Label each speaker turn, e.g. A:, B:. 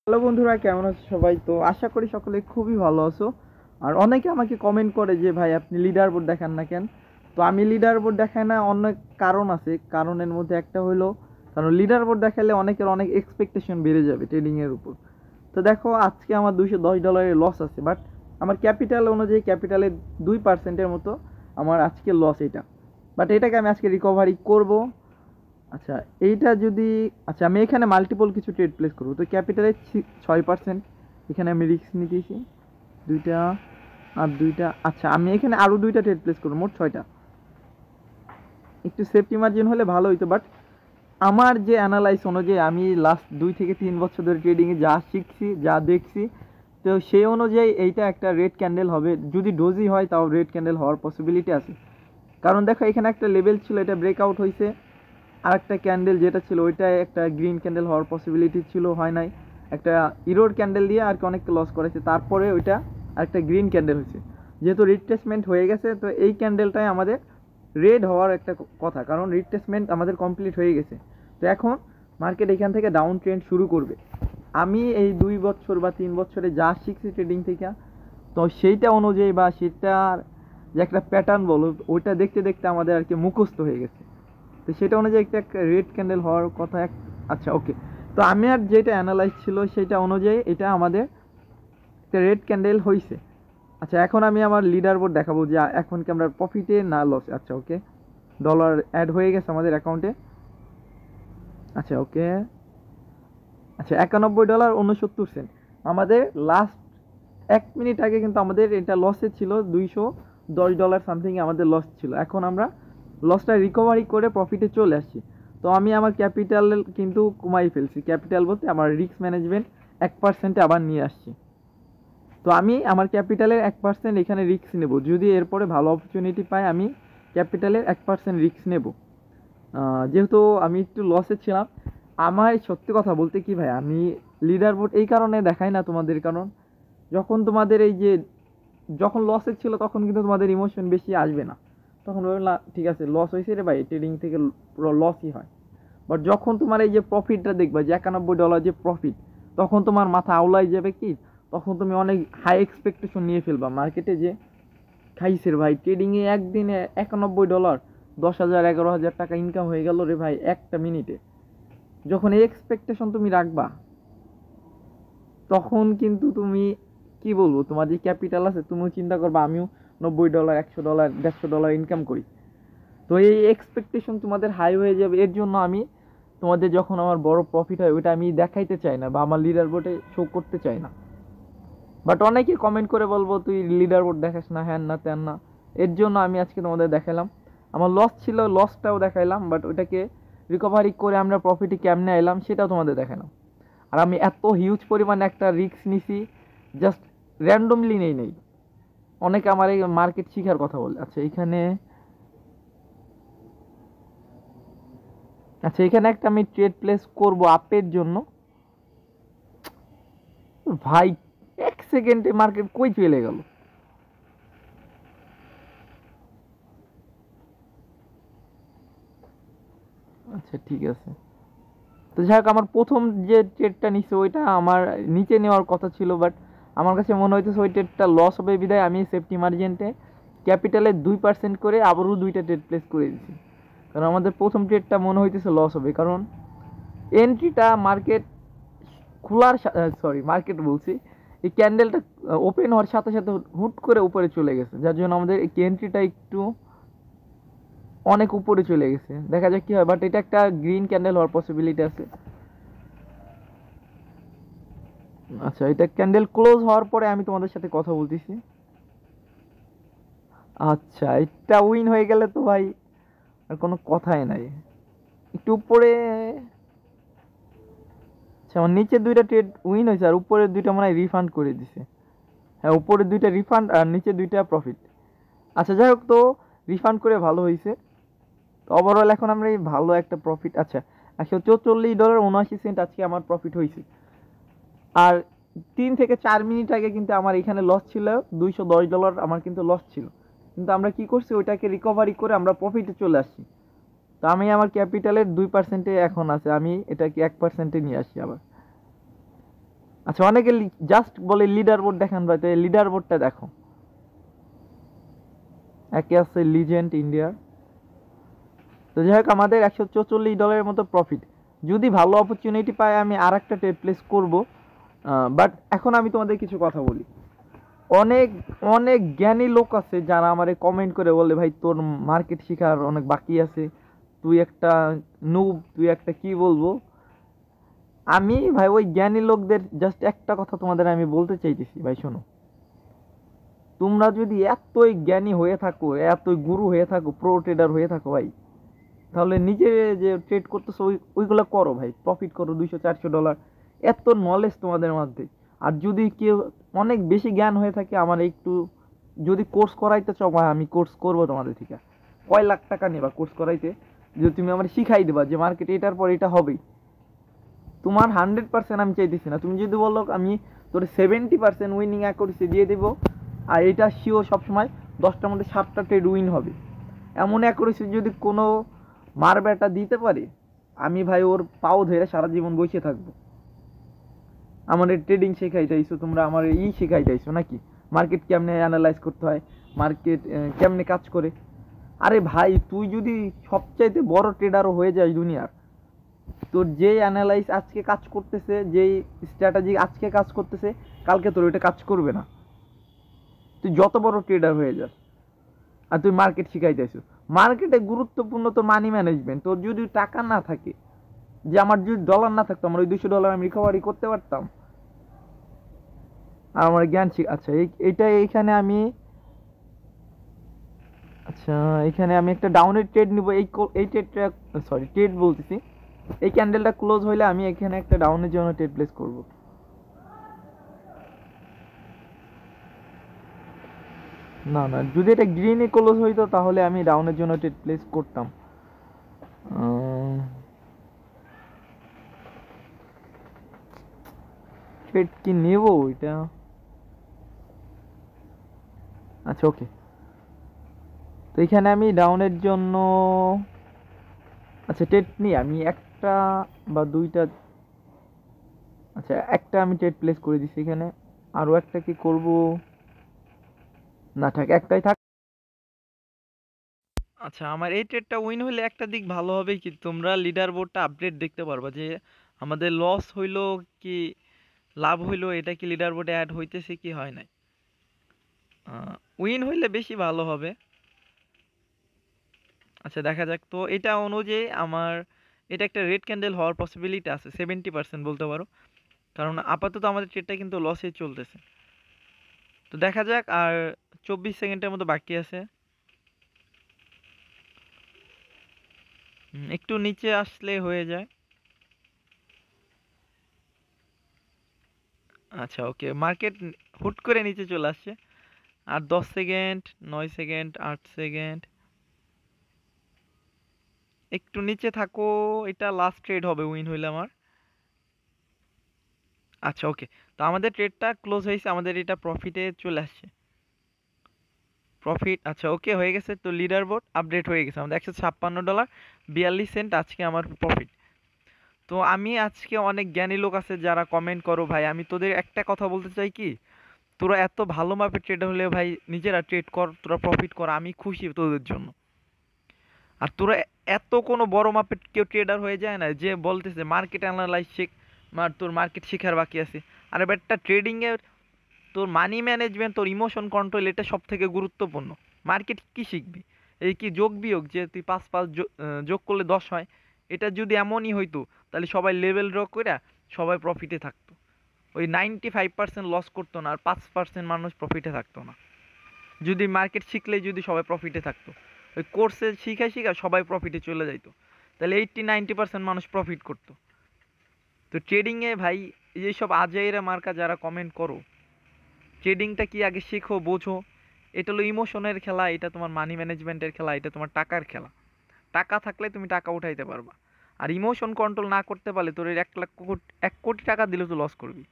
A: Hello বন্ধুরা, কেমন আছো সবাই? তো আশা করি সকলে খুবই ভালো আছো। আর অনেকে আমাকে কমেন্ট করে যে ভাই আপনি লিডার বোর্ড দেখান না কেন? তো আমি লিডার বোর্ড দেখাই না, অনেক কারণ আছে। কারণের মধ্যে একটা হলো, কারণ লিডার বোর্ড দেখালে অনেকের অনেক এক্সপেকটেশন বেড়ে যাবে ট্রেডিংয়ের উপর। তো দেখো, আজকে আমার $210 লস আছে, বাট আমার ক্যাপিটাল অনুযায়ী ক্যাপিটালের 2%-এর মতো আমার আজকে লস এটা। বাট এটাকে আমি আজকে রিকভারি করব। আচ্ছা, এইটা যদি, আচ্ছা আমি এখানে মাল্টিপল কিছু ট্রেড প্লেস করবো, তো ক্যাপিটালে 6%, এখানে আমি রিস্ক নিতেছি দুইটা আর দুইটা। আচ্ছা, আমি এখানে আরও দুইটা ট্রেড প্লেস করবো, মোট 6টা। একটু সেফটি মার্জিন হলে ভালো হইতো, বাট আমার যে অ্যানালাইস অনুযায়ী আমি লাস্ট 2 থেকে 3 বছর ধরে ট্রেডিংয়ে যা শিখছি, যা দেখছি, তো সেই অনুযায়ী এইটা একটা রেড ক্যান্ডেল হবে। যদি ডোজি হয় তাও রেড ক্যান্ডেল হওয়ার পসিবিলিটি আছে। কারণ দেখো, এখানে একটা লেভেল ছিল, এটা ব্রেকআউট হয়েছে। আরেকটা ক্যান্ডেল যেটা ছিল ওইটায় একটা গ্রিন ক্যান্ডেল হওয়ার পসিবিলিটি ছিল, হয় নাই। একটা ইরোর ক্যান্ডেল দিয়ে আর কি অনেককে লস করেছে, তারপরে ওইটা আরেকটা গ্রিন ক্যান্ডেল হয়েছে। যেহেতু রিট্রেসমেন্ট হয়ে গেছে, তো এই ক্যান্ডেলটাই আমাদের রেড হওয়ার একটা কথা, কারণ রিট্রেসমেন্ট আমাদের কমপ্লিট হয়ে গেছে। তো এখন মার্কেট এখান থেকে ডাউন ট্রেন্ড শুরু করবে। আমি এই 2 বছর বা 3 বছরে যা শিখছি ট্রেডিং থেকে, তো সেইটা অনুযায়ী বা সেটার যে একটা প্যাটার্ন বলো, ওইটা দেখতে দেখতে আমাদের আর কি মুখস্থ হয়ে গেছে। তো সেটা অনুযায়ী একটা রেড ক্যান্ডেল হওয়ার কথা আচ্ছা, ওকে। তো আমি আর যেটা অ্যানালাইজ ছিল সেটা অনুযায়ী এটা আমাদের একটা রেড ক্যান্ডেল হয়েছে। আচ্ছা, এখন আমি আমার লিডার বোর্ড দেখাবো যে এখন কি আমরা প্রফিটে না লস। আচ্ছা, ওকে, ডলার অ্যাড হয়ে গেছে আমাদের অ্যাকাউন্টে। আচ্ছা, ওকে। আচ্ছা, $91.69 আমাদের লাস্ট 1 মিনিট আগে কিন্তু আমাদের এটা লসে ছিল, $210 সামথিং আমাদের লস ছিল। এখন আমরা লসটা রিকভারি করে প্রফিটে চলে আসছি। তো আমি আমার ক্যাপিটাল কিন্তু কমাই ফেলছি, ক্যাপিটাল বলতে আমার রিস্ক ম্যানেজমেন্ট 1%-এ আবার নিয়ে আসছি। তো আমি আমার ক্যাপিটালের 1% এখানে রিস্ক নেব, যদি এরপরে ভালো অপরচুনিটি পাই আমি ক্যাপিটালের 1% রিস্ক নেব। যেহেতু আমি একটু লসে ছিলাম। আমার সত্যি কথা বলতে কি ভাই, আমি লিডার বোর্ড এই কারণে দেখাই না তোমাদের, কারণ যখন তোমাদের এই যে যখন লসে ছিল তখন কিন্তু তোমাদের ইমোশন বেশি আসবে না। তখন বললাম ঠিক আছে, লস হয়েছে রে ভাই, ট্রেডিং থেকে পুরো লসই হয়। বাট যখন তোমার এই যে প্রফিটটা দেখবা যে $91 যে প্রফিট, তখন তোমার মাথা আউলাই যাবে কি, তখন তুমি অনেক হাই এক্সপেকটেশন নিয়ে ফেলবা মার্কেটে যে খাইছে রে ভাই, ট্রেডিংয়ে একদিনে $91, 10,000 11,000 টাকা ইনকাম হয়ে গেল রে ভাই একটা মিনিটে। যখন এই এক্সপেকটেশন তুমি রাখবা, তখন কিন্তু তুমি কি বলবো, তোমার যে ক্যাপিটাল আছে তুমিও চিন্তা করবা আমিও $90 $100 $150 ইনকাম করি। তো এই এক্সপেকটেশন তোমাদের হাই হয়ে যাবে। এর জন্য আমি তোমাদের যখন আমার বড় প্রফিট হয় ওইটা আমি দেখাইতে চাই না বা আমার লিডার বোর্ডে শো করতে চাই না। বাট অনেকে কমেন্ট করে বলবো তুই লিডার বোর্ড দেখাস না, হ্যান না ত্যান না। এর জন্য আমি আজকে তোমাদের দেখালাম। আমার লস ছিল, লসটাও দেখাইলাম, বাট ওইটাকে রিকভারি করে আমরা প্রফিটে কেমনে এলাম সেটাও তোমাদের দেখালাম। আর আমি এত হিউজ পরিমাণে একটা রিস্ক নিছি, জাস্ট র্যান্ডমলি নেই। অনেকে আমার এই মার্কেট শিখার কথা বলে। আচ্ছা, এখানে একটা আমি ট্রেড প্লেস করব আপের জন্য। ভাই, 1 সেকেন্ডে মার্কেট কই চলে গেল। আচ্ছা, ঠিক আছে। তো যাই হোক, আমার প্রথম যে ট্রেডটা নিচ্ছে ওইটা আমার নিচে নেওয়ার কথা ছিল, বাট আমার কাছে মনে হইতেছে ওই ট্রেডটা লস হবে, বিদায় আমি সেফটি মার্জিনটে ক্যাপিটালে 2% করে আবারও দুইটা ট্রেড প্লেস করে দিছি। কারণ আমাদের প্রথম ট্রেডটা মনে হইতেছে লস হবে, কারণ এন্ট্রিটা মার্কেট খোলার, সরি মার্কেট বলছি, এই ক্যান্ডেলটা ওপেন হওয়ার সাথে সাথে হুট করে উপরে চলে গেছে, যার জন্য আমাদের এই এন্ট্রিটা একটু অনেক উপরে চলে গেছে। দেখা যাক কি হয়, বাট এটা একটা গ্রিন ক্যান্ডেল হওয়ার পসিবিলিটি আছে। আচ্ছা, এটা ক্যান্ডেল ক্লোজ হওয়ার পরে আমি তোমাদের সাথে কথা বলতেছি। আচ্ছা, এটা উইন হয়ে গেলে তো ভাই আর কোনো কথাই নাই। একটু উপরে, আচ্ছা আমার নিচের দুইটা ট্রেড উইন হয়েছে আর উপরের দুইটা মনে হয় রিফান্ড করে দিছে। হ্যাঁ, উপরের দুইটা রিফান্ড আর নিচে দুইটা প্রফিট। আচ্ছা যাই হোক, তো রিফান্ড করে ভালো হয়েছে। তো ওভারঅল এখন আমরা এই ভালো একটা প্রফিট, আচ্ছা $144.79 আজকে আমার প্রফিট হয়েছে। আর 3 থেকে 4 মিনিট আগে কিন্তু আমার এখানে লস ছিল $210, আমার কিন্তু লস ছিল। কিন্তু আমরা কি করছি, ওইটাকে রিকভারি করে আমরা প্রফিটে চলে আসছি। তো আমি আমার ক্যাপিটালের 2%-এ এখন আছে, আমি এটাকে 1%-এ নিয়ে আসি আবার। আচ্ছা, অনেকে জাস্ট বলে লিডার বোর্ড দেখান ভাই, তো লিডার বোর্ডটা দেখো। একে আছে লিজেন্ড ইন্ডিয়ার। তো যাই হোক, আমাদের $144 মতো প্রফিট। যদি ভালো অপরচুনিটি পাই আমি আর একটা ট্রেড প্লেস করবো। বাট এখন আমি তোমাদের কিছু কথা বলি। অনেক অনেক জ্ঞানী লোক আছে যারা আমারে কমেন্ট করে বলে, ভাই তোর মার্কেট শেখার অনেক বাকি আছে, তুই একটা নুব, তুই একটা কি বলবো। আমি ভাই ওই জ্ঞানী লোকদের জাস্ট একটা কথা তোমাদের আমি বলতে চাইতেছি, ভাই শোনো, তোমরা যদি এতই জ্ঞানী হয়ে থাকো, এতই গুরু হয়ে থাকো, প্রো ট্রেডার হয়ে থাকো ভাই, তাহলে নিজে যে ট্রেড করতেছো ওইগুলো করো ভাই, প্রফিট করো $200-400। এত নলেজ তোমাদের মধ্যে। আর যদি কেউ অনেক বেশি জ্ঞান হয়ে থাকে, আমার একটু যদি কোর্স করাইতে চাও ভাই, আমি কোর্স করবো তোমাদের থেকে। কয় লাখ টাকা নেবা কোর্স করাইতে, যদি তুমি আমার শিখাই দেবা যে মার্কেট এটার পর এটা হবেই। তোমার 100% আমি চাইতেছি না, তুমি যদি বলো আমি তোর 70% উইনিং অ্যাকুরেসি দিয়ে দেবো, আর এটা শিওর সবসময় 10টার মধ্যে 7টা ট্রেড উইন হবে, এমন অ্যাকুরেসি যদি কোনো মার ব্যাটা দিতে পারে, আমি ভাই ওর পাও ধরে সারা জীবন বসে থাকবো। আমার ট্রেডিং শেখাই চাইছো তোমরা, আমার শেখাই চাইছো নাকি মার্কেট কেমনে অ্যানালাইজ করতে হয়, মার্কেট কেমনে কাজ করে। আরে ভাই, তুই যদি সবচাইতে বড় ট্রেডারও হয়ে যাস দুনিয়ার, তোর যেই অ্যানালাইজ আজকে কাজ করতেছে, যেই স্ট্র্যাটেজি আজকে কাজ করতেছে, কালকে তোর ওইটা কাজ করবে না। তুই যত বড় ট্রেডার হয়ে যাস, আর তুই মার্কেট শিখাইতেছিস। মার্কেটে গুরুত্বপূর্ণ তোর মানি ম্যানেজমেন্ট। তোর যদি টাকা না থাকে, যে আমার যদি ডলার না থাকতো, আমার ওই $200 আমি রিকভারি করতে পারতাম। আর আমার জ্ঞান আচ্ছা এইটা এইখানে আমি, আচ্ছা এখানে আমি একটা ডাউনের ট্রেড নিব। এই ট্রেডটা, সরি ট্রেড বলতেছি, এই ক্যান্ডেলটা ক্লোজ হইলে আমি এখানে একটা ডাউনের জন্য ট্রেড প্লেস করব। না না, যদি এটা গ্রিনে ক্লোজ হইতো তাহলে আমি ডাউনের জন্য ট্রেড প্লেস করতাম। ট্রেড কি নেব এটা? আচ্ছা ওকে, তো এখানে আমি ডাউনের জন্য, আচ্ছা ট্রেড নিই আমি একটা বা দুইটা। আচ্ছা একটা আমি ট্রেড প্লেস করে দিছি এখানে, আরও একটা কি করব? না থাক, একটাই থাক। আচ্ছা, আমার এই ট্রেডটা উইন হলে একটা দিক ভালো হবে কি, তোমরা লিডার বোর্ডটা আপডেট দেখতে পারবা যে আমাদের লস হইলো কি লাভ হইলো, এটা কি লিডার বোর্ডে অ্যাড হইতেছে কি হয় নাই। উইন হইলে বেশি ভালো হবে। আচ্ছা দেখা যাক, তো এটা অনুযায়ী আমার এটা একটা রেড ক্যান্ডেল হওয়ার পসিবিলিটি আছে 70% বলতে পারো, কারণ আপাতত আমাদের ট্রেডটা কিন্তু লসে চলতেছে। তো দেখা যাক, আর 24 সেকেন্ডের মতো বাকি আছে। একটু নিচে আসলে হয়ে যায়। আচ্ছা ওকে, মার্কেট হুট করে নিচে চলে আসছে। আর 10 সেকেন্ড, 9 সেকেন্ড, 8 সেকেন্ড, একটু নিচে থাকো। এটা লাস্ট ট্রেড হবে উইন হইলে আমার। আচ্ছা ওকে, তো আমাদের ট্রেডটা ক্লোজ হয়েছে, আমাদের এটা প্রফিটে চলে আসছে। প্রফিট আচ্ছা ওকে হয়ে গেছে। তো লিডার বোর্ড আপডেট হয়ে গেছে, আমাদের $156.42 আজকে আমার প্রফিট। তো আমি আজকে অনেক জ্ঞানী লোক আছে যারা কমেন্ট করো ভাই, আমি তোদের একটা কথা বলতে চাই কি, তোরা এত ভালো মাপের ট্রেডার হলে ভাই নিজেরা ট্রেড কর, তোরা প্রফিট কর, আমি খুশি তোদের জন্য। আর তোরা এত কোনো বড় মাপের কেউ ট্রেডার হয়ে যায় না যে বলতেছে মার্কেট অ্যানালাইজ শেখ, তোর মার্কেট শেখার বাকি আছে। আর একটা ট্রেডিংয়ের তোর মানি ম্যানেজমেন্ট, তোর ইমোশন কন্ট্রোল, এটা সব থেকে গুরুত্বপূর্ণ। মার্কেট কি শিখবি? এই কি যোগ বিয়োগ, যে তুই 5 5 যোগ করলে 10 হয়, এটা যদি এমনই হইতো তাহলে সবাই লেভেল ড্র করে সবাই প্রফিটে থাকতো। ওই 95% লস করতো না, আর 5% মানুষ প্রফিটে থাকতো না। যদি মার্কেট শিখলেই যদি সবাই প্রফিটে থাকতো, ওই কোর্সে শিখা শিখা সবাই প্রফিটে চলে যাইতো, তাহলে 80 90% মানুষ প্রফিট করতো। তো ট্রেডিংয়ে ভাই এইসব আজাইরা মার্কা যারা কমেন্ট করো, ট্রেডিংটা কি আগে শেখো, বোঝো। এটা হলো ইমোশনের খেলা, এটা তোমার মানি ম্যানেজমেন্টের খেলা, এটা তোমার টাকার খেলা। টাকা থাকলে তুমি টাকা উঠাইতে পারবা, আর ইমোশন কন্ট্রোল না করতে পারলে তোর 1 কোটি টাকা দিলে তো লস করবি।